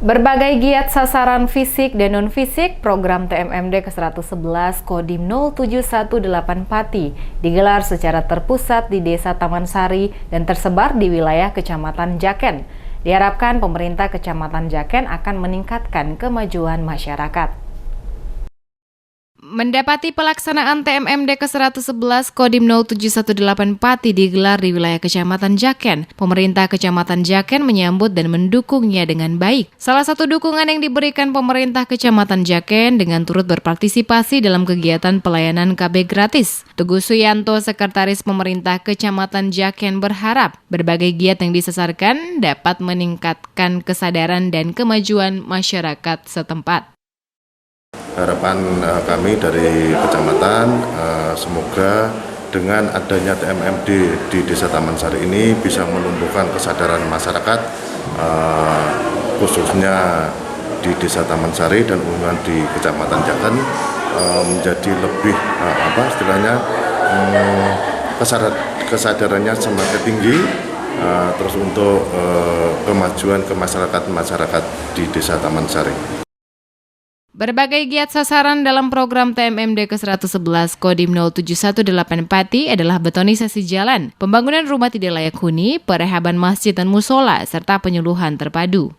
Berbagai giat sasaran fisik dan non-fisik program TMMD ke-111 Kodim 0718 Pati digelar secara terpusat di Desa Taman Sari dan tersebar di wilayah Kecamatan Jaken. Diharapkan pemerintah Kecamatan Jaken akan meningkatkan kemajuan masyarakat. Mendapati pelaksanaan TMMD ke-111 Kodim 0718 Pati digelar di wilayah Kecamatan Jaken, pemerintah Kecamatan Jaken menyambut dan mendukungnya dengan baik. Salah satu dukungan yang diberikan pemerintah Kecamatan Jaken dengan turut berpartisipasi dalam kegiatan pelayanan KB gratis. Teguh Suyanto, Sekretaris Pemerintah Kecamatan Jaken berharap berbagai giat yang disasarkan dapat meningkatkan kesadaran dan kemajuan masyarakat setempat. Harapan kami dari kecamatan semoga dengan adanya TMMD di Desa Taman Sari ini bisa menumbuhkan kesadaran masyarakat khususnya di Desa Taman Sari dan umumnya di Kecamatan Jaken menjadi lebih kesadarannya semakin tinggi terus untuk kemajuan ke masyarakat di Desa Taman Sari. Berbagai giat sasaran dalam program TMMD ke-111 Kodim 0718 Pati adalah betonisasi jalan, pembangunan rumah tidak layak huni, perehaban masjid dan musola, serta penyuluhan terpadu.